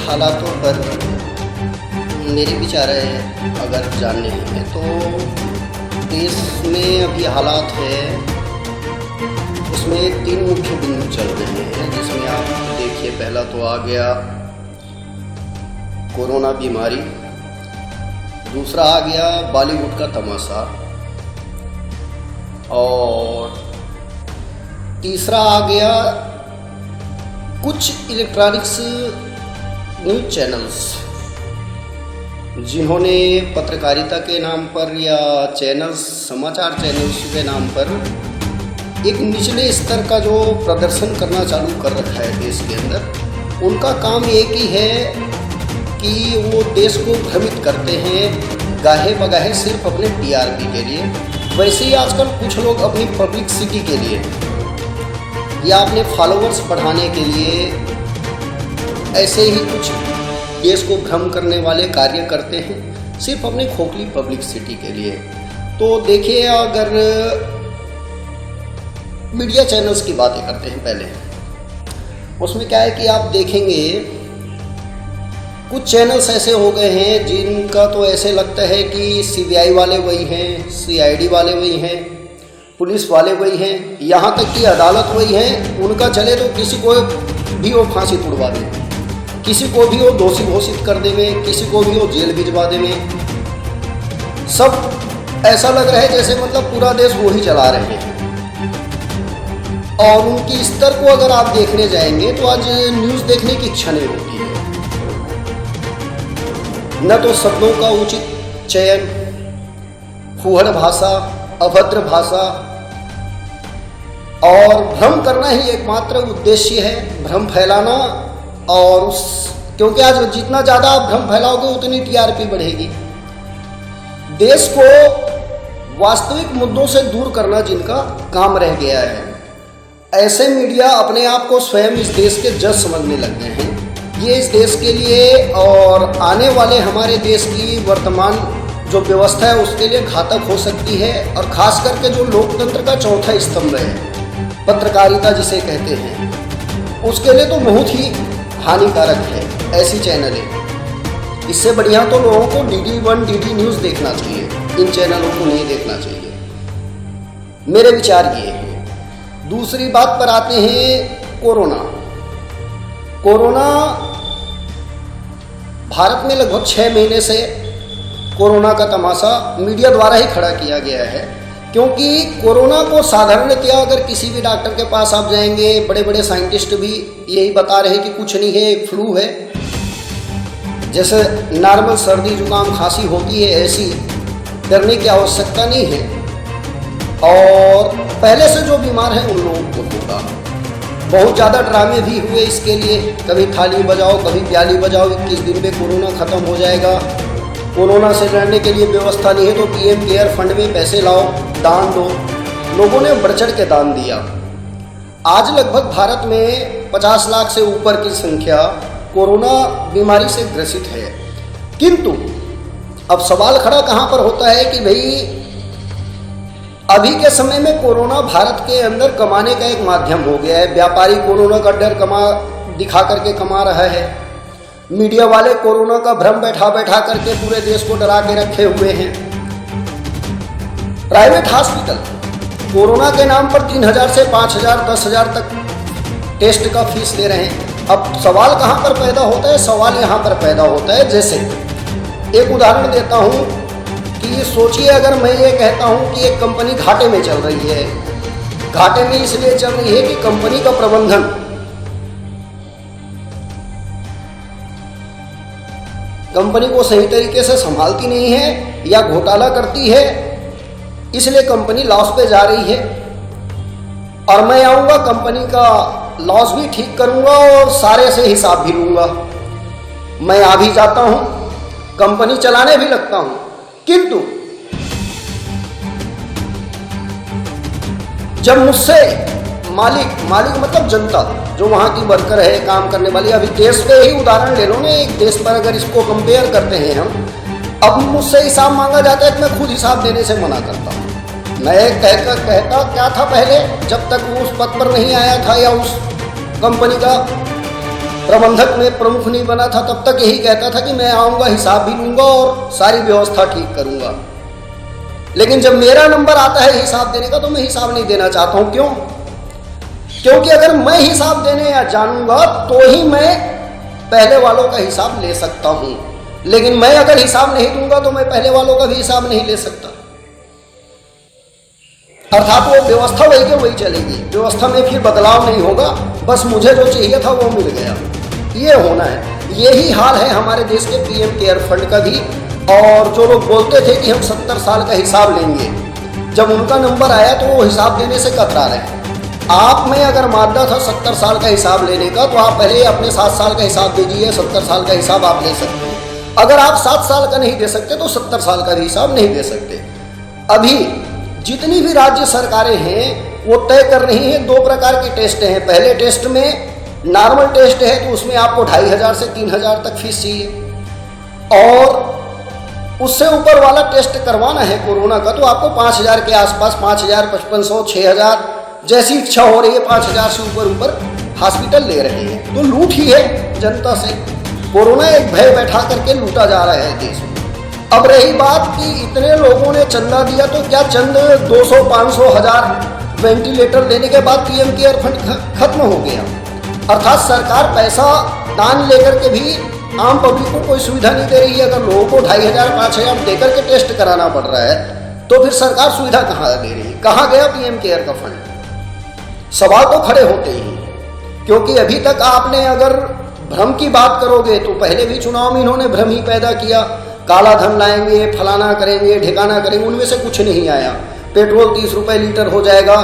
हालातों पर मेरे विचार अगर जानने हैं तो देश में अभी हालात है उसमें 3 मुख्य बिंदु चल रहे हैं, जिसमें आप देखिए पहला तो आ गया कोरोना बीमारी, दूसरा आ गया बॉलीवुड का तमाशा और तीसरा आ गया कुछ इलेक्ट्रॉनिक्स न्यूज़ चैनल्स जिन्होंने पत्रकारिता के नाम पर या समाचार चैनल्स के नाम पर एक निचले स्तर का जो प्रदर्शन करना चालू कर रखा है देश के अंदर। उनका काम एक ही है कि वो देश को भ्रमित करते हैं गाहे बगाहे सिर्फ अपने टीआरपी के लिए। वैसे ही आजकल कुछ लोग अपनी पब्लिसिटी के लिए या अपने फॉलोअर्स बढ़ाने के लिए ऐसे ही कुछ देश को भ्रम करने वाले कार्य करते हैं सिर्फ अपने खोखली पब्लिसिटी के लिए। तो देखिए, अगर मीडिया चैनल्स की बातें करते हैं पहले, उसमें क्या है कि आप देखेंगे कुछ चैनल्स ऐसे हो गए हैं जिनका तो ऐसे लगता है कि सीबीआई वाले वही हैं, सीआईडी वाले वही हैं, पुलिस वाले वही हैं, यहाँ तक कि अदालत वही है। उनका चले तो किसी को भी वो फांसी तुड़वा दे, किसी को भी वो दोषी घोषित कर देवे, किसी को भी वो जेल भिजवा देवे। सब ऐसा लग रहा है जैसे मतलब पूरा देश वो ही चला रहे हैं। और उनकी स्तर को अगर आप देखने जाएंगे तो आज न्यूज़ देखने की इच्छा नहीं होती है। न तो शब्दों का उचित चयन, फूहड़ भाषा, अभद्र भाषा और भ्रम करना ही एकमात्र उद्देश्य है, भ्रम फैलाना। और क्योंकि आज जितना ज़्यादा आप भ्रम फैलाओगे उतनी टीआरपी बढ़ेगी। देश को वास्तविक मुद्दों से दूर करना जिनका काम रह गया है, ऐसे मीडिया अपने आप को स्वयं इस देश के जज समझने लग गए हैं। ये इस देश के लिए और आने वाले हमारे देश की वर्तमान जो व्यवस्था है उसके लिए घातक हो सकती है। और ख़ास करके जो लोकतंत्र का चौथा स्तंभ है, पत्रकारिता जिसे कहते हैं, उसके लिए तो बहुत ही हानिकारक है ऐसी चैनलें। इससे बढ़िया तो लोगों को DD1 DD न्यूज़ देखना चाहिए, इन चैनलों को नहीं देखना चाहिए। मेरे विचार ये हैं। दूसरी बात पर आते हैं कोरोना। भारत में लगभग 6 महीने से कोरोना का तमाशा मीडिया द्वारा ही खड़ा किया गया है। क्योंकि कोरोना को साधारणतया अगर किसी भी डॉक्टर के पास आप जाएंगे, बड़े बड़े साइंटिस्ट भी यही बता रहे हैं कि कुछ नहीं है, एक फ्लू है, जैसे नॉर्मल सर्दी जुकाम खांसी होती है, ऐसी डरने की आवश्यकता नहीं है। और पहले से जो बीमार हैं उन लोगों को होगा। बहुत ज़्यादा ड्रामे भी हुए इसके लिए, कभी थाली बजाओ कभी प्याली बजाओ, 21 दिन में कोरोना ख़त्म हो जाएगा, कोरोना से लड़ने के लिए व्यवस्था नहीं है तो PM केयर फंड में पैसे लाओ, दान दो। लोगों ने बढ़ चढ़ के दान दिया। आज लगभग भारत में 50 लाख से ऊपर की संख्या कोरोना बीमारी से ग्रसित है। किंतु अब सवाल खड़ा कहाँ पर होता है कि भाई अभी के समय में कोरोना भारत के अंदर कमाने का एक माध्यम हो गया है। व्यापारी कोरोना का डर दिखा करके कमा रहा है। मीडिया वाले कोरोना का भ्रम बैठा बैठा करके पूरे देश को डरा के रखे हुए हैं। प्राइवेट हॉस्पिटल कोरोना के नाम पर 3,000 से 5,000 10,000 तक टेस्ट का फीस ले रहे हैं। अब सवाल कहाँ पर पैदा होता है? सवाल यहाँ पर पैदा होता है, जैसे एक उदाहरण देता हूँ कि सोचिए अगर मैं ये कहता हूँ कि एक कंपनी घाटे में चल रही है। घाटे में इसलिए चल रही है कि कंपनी का प्रबंधन कंपनी को सही तरीके से संभालती नहीं है या घोटाला करती है, इसलिए कंपनी लॉस पे जा रही है। और मैं आऊँगा, कंपनी का लॉस भी ठीक करूँगा और सारे से हिसाब भी लूँगा। मैं आ भी जाता हूँ, कंपनी चलाने भी लगता हूँ। किंतु जब मुझसे मालिक मतलब जनता, जो वहाँ की वर्कर है, काम करने वाली, अभी देश पे ही उदाहरण ले लो ना, एक देश पर अगर इसको कंपेयर करते हैं हम, अब मुझसे हिसाब मांगा जाता है कि मैं खुद हिसाब देने से मना करता हूँ। मैं कहता क्या था पहले, जब तक वो उस पद पर नहीं आया था या उस कंपनी का प्रबंधक में प्रमुख नहीं बना था तब तक यही कहता था कि मैं आऊँगा, हिसाब भी लूँगा और सारी व्यवस्था ठीक करूँगा। लेकिन जब मेरा नंबर आता है हिसाब देने का तो मैं हिसाब नहीं देना चाहता हूँ। क्यों? क्योंकि अगर मैं हिसाब देने या जानूंगा तो ही मैं पहले वालों का हिसाब ले सकता हूँ, लेकिन मैं अगर हिसाब नहीं दूंगा तो मैं पहले वालों का भी हिसाब नहीं ले सकता। अर्थात वो व्यवस्था वही के वही चलेगी, व्यवस्था में फिर बदलाव नहीं होगा, बस मुझे जो चाहिए था वो मिल गया। ये होना है। यही हाल है हमारे देश के पीएम केयर फंड का भी। और जो लोग बोलते थे कि हम 70 साल का हिसाब लेंगे, जब उनका नंबर आया तो वो हिसाब देने से कतरा रहे हैं। आप में अगर मादा था 70 साल का हिसाब लेने का तो आप पहले अपने 7 साल का हिसाब दीजिए, 70 साल का हिसाब आप ले सकते हैं। अगर आप 7 साल का नहीं दे सकते तो 70 साल का भी हिसाब नहीं दे सकते। अभी जितनी भी राज्य सरकारें हैं वो तय कर रही हैं 2 प्रकार के टेस्ट हैं। पहले टेस्ट में नॉर्मल टेस्ट है तो उसमें आपको 2500 से 3000 तक फीस चाहिए, और उससे ऊपर वाला टेस्ट करवाना है कोरोना का तो आपको 5000 के आसपास, 5000, 5500, 6000 जैसी इच्छा हो रही है। 5000 से ऊपर हॉस्पिटल ले रहे हैं। तो लूट ही है जनता से। कोरोना एक भय बैठा करके लूटा जा रहा है देश में। अब रही बात कि इतने लोगों ने चंदा दिया तो क्या चंद 200, 500, 1000 वेंटिलेटर देने के बाद पीएम केयर फंड खत्म हो गया? अर्थात सरकार पैसा दान लेकर के भी आम पब्लिक को कोई सुविधा नहीं दे रही है। अगर लोगों को 2500, 5000 देकर के टेस्ट कराना पड़ रहा है तो फिर सरकार सुविधा कहाँ दे रही है? कहाँ गया पीएम केयर का फंड? सवाल तो खड़े होते ही, क्योंकि अभी तक आपने अगर भ्रम की बात करोगे तो पहले भी चुनाव में इन्होंने भ्रम ही पैदा किया। काला धन लाएंगे, फलाना करेंगे, ठिकाना करेंगे, उनमें से कुछ नहीं आया। पेट्रोल 30 रुपए लीटर हो जाएगा,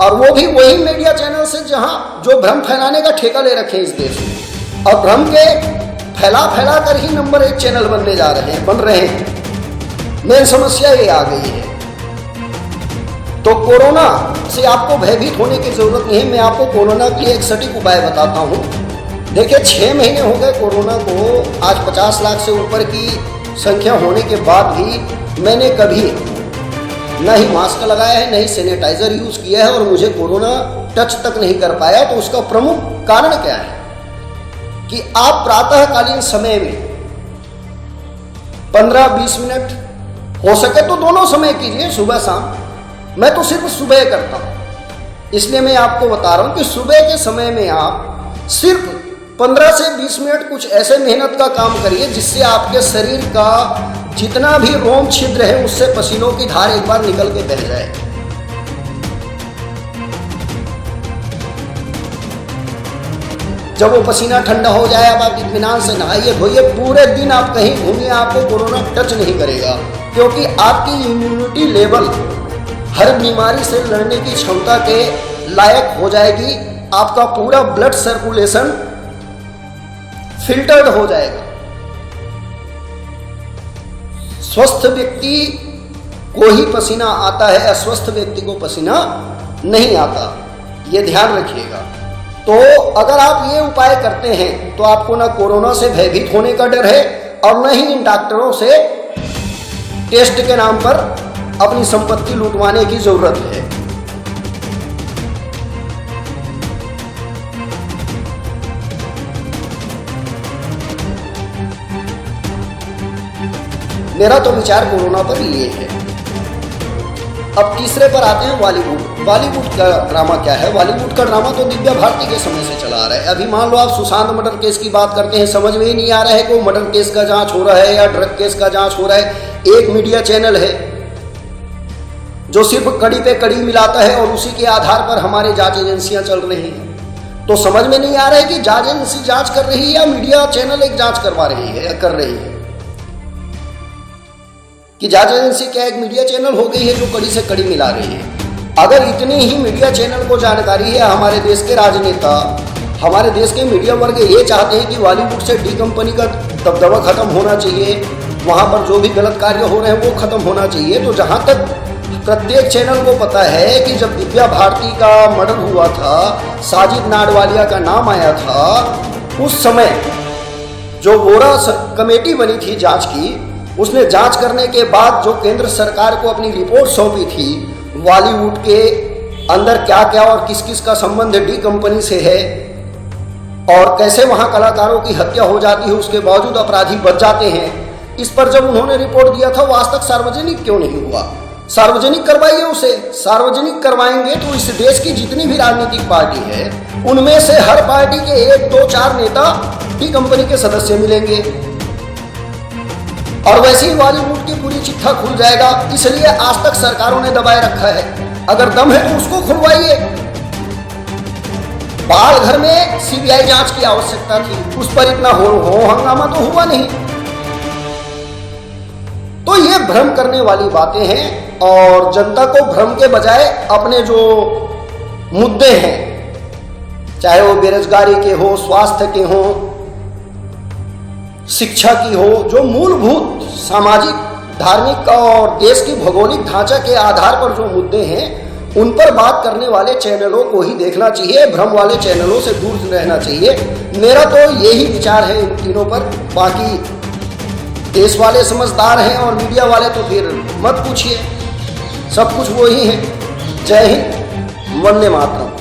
और वो भी वही मीडिया चैनल से जहां जो भ्रम फैलाने का ठेका ले रखे हैं इस देश में, और भ्रम के फैला कर ही नंबर 1 चैनल बन रहे हैं। मेन समस्या ये आ गई है। तो कोरोना से आपको भयभीत होने की जरूरत नहीं है। मैं आपको कोरोना के लिए एक सटीक उपाय बताता हूँ। देखिए, 6 महीने हो गए कोरोना को। आज 50 लाख से ऊपर की संख्या होने के बाद भी मैंने कभी न ही मास्क लगाया है, न ही सैनिटाइजर यूज किया है, और मुझे कोरोना टच तक नहीं कर पाया। तो उसका प्रमुख कारण क्या है कि आप प्रातःकालीन समय में 15-20 मिनट, हो सके तो दोनों समय कीजिए, सुबह शाम। मैं तो सिर्फ सुबह करता हूं, इसलिए मैं आपको बता रहा हूं कि सुबह के समय में आप सिर्फ 15 से 20 मिनट कुछ ऐसे मेहनत का काम करिए जिससे आपके शरीर का जितना भी रोम छिद्र है उससे पसीनों की धार एक बार निकल के बह जाए। जब वो पसीना ठंडा हो जाए, अब आप इत्मीनान से नहाइए धोइए, पूरे दिन आप कहीं घूमिए, आपको कोरोना टच नहीं करेगा, क्योंकि आपकी इम्यूनिटी लेवल हर बीमारी से लड़ने की क्षमता के लायक हो जाएगी। आपका पूरा ब्लड सर्कुलेशन फिल्टर्ड हो जाएगा। स्वस्थ व्यक्ति को ही पसीना आता है, अस्वस्थ व्यक्ति को पसीना नहीं आता, ये ध्यान रखिएगा। तो अगर आप ये उपाय करते हैं तो आपको ना कोरोना से भयभीत होने का डर है, और न ही इन डॉक्टरों से टेस्ट के नाम पर अपनी संपत्ति लूटवाने की जरूरत है। मेरा तो विचार कोरोना पर ये है। अब तीसरे पर आते हैं बॉलीवुड। बॉलीवुड का ड्रामा क्या है? बॉलीवुड का ड्रामा तो दिव्या भारती के समय से चला आ रहा है। अभी मान लो आप सुशांत मर्डर केस की बात करते हैं, समझ में ही नहीं आ रहा है कि वो मर्डर केस का जांच हो रहा है या ड्रग केस का जांच हो रहा है। एक मीडिया चैनल है जो सिर्फ कड़ी पे कड़ी मिलाता है और उसी के आधार पर हमारे जांच एजेंसियां चल रही हैं। तो समझ में नहीं आ रहा है कि जांच एजेंसी जांच कर रही है या मीडिया चैनल एक जांच करवा रही है या कर रही है, कि जांच एजेंसी क्या एक मीडिया चैनल हो गई है जो कड़ी से कड़ी मिला रही है। अगर इतनी ही मीडिया चैनल को जानकारी है, हमारे देश के राजनेता, हमारे देश के मीडिया वर्ग ये चाहते हैं कि बॉलीवुड से डी कंपनी का दबदबा खत्म होना चाहिए, वहाँ पर जो भी गलत कार्य हो रहे हैं वो खत्म होना चाहिए। तो जहाँ तक प्रत्येक चैनल को पता है कि जब दिव्या भारती का मर्डर हुआ था, साजिद नाडवालिया का नाम आया था, उस समय जो वोरा कमेटी बनी थी जांच की, उसने जांच करने के बाद जो केंद्र सरकार को अपनी रिपोर्ट सौंपी थी बॉलीवुड के अंदर क्या क्या और किस किस का संबंध डी कंपनी से है, और कैसे वहां कलाकारों की हत्या हो जाती है, उसके बावजूद अपराधी बच जाते हैं। इस पर जब उन्होंने रिपोर्ट दिया था, वो आज तक सार्वजनिक क्यों नहीं हुआ? सार्वजनिक करवाइए उसे। सार्वजनिक करवाएंगे तो इस देश की जितनी भी राजनीतिक पार्टी है, उनमें से हर पार्टी के 1, 2, 4 नेता डी कंपनी के सदस्य मिलेंगे और वैसे ही बॉलीवुड की पूरी चिट्ठा खुल जाएगा। इसलिए आज तक सरकारों ने दबाए रखा है। अगर दम है तो उसको खुलवाइए। बाल घर में सीबीआई जांच की आवश्यकता थी, उस पर इतना हो हंगामा तो हुआ नहीं। तो ये भ्रम करने वाली बातें हैं और जनता को भ्रम के बजाय अपने जो मुद्दे हैं, चाहे वो बेरोजगारी के हो, स्वास्थ्य के हो, शिक्षा की हो, जो मूलभूत सामाजिक, धार्मिक और देश की भौगोलिक ढांचा के आधार पर जो मुद्दे हैं, उन पर बात करने वाले चैनलों को ही देखना चाहिए। भ्रम वाले चैनलों से दूर रहना चाहिए। मेरा तो यही विचार है इन तीनों पर। बाकी देश वाले समझदार हैं और मीडिया वाले तो फिर मत पूछिए, सब कुछ वो ही है। जय हिंद, वंदे मातरम।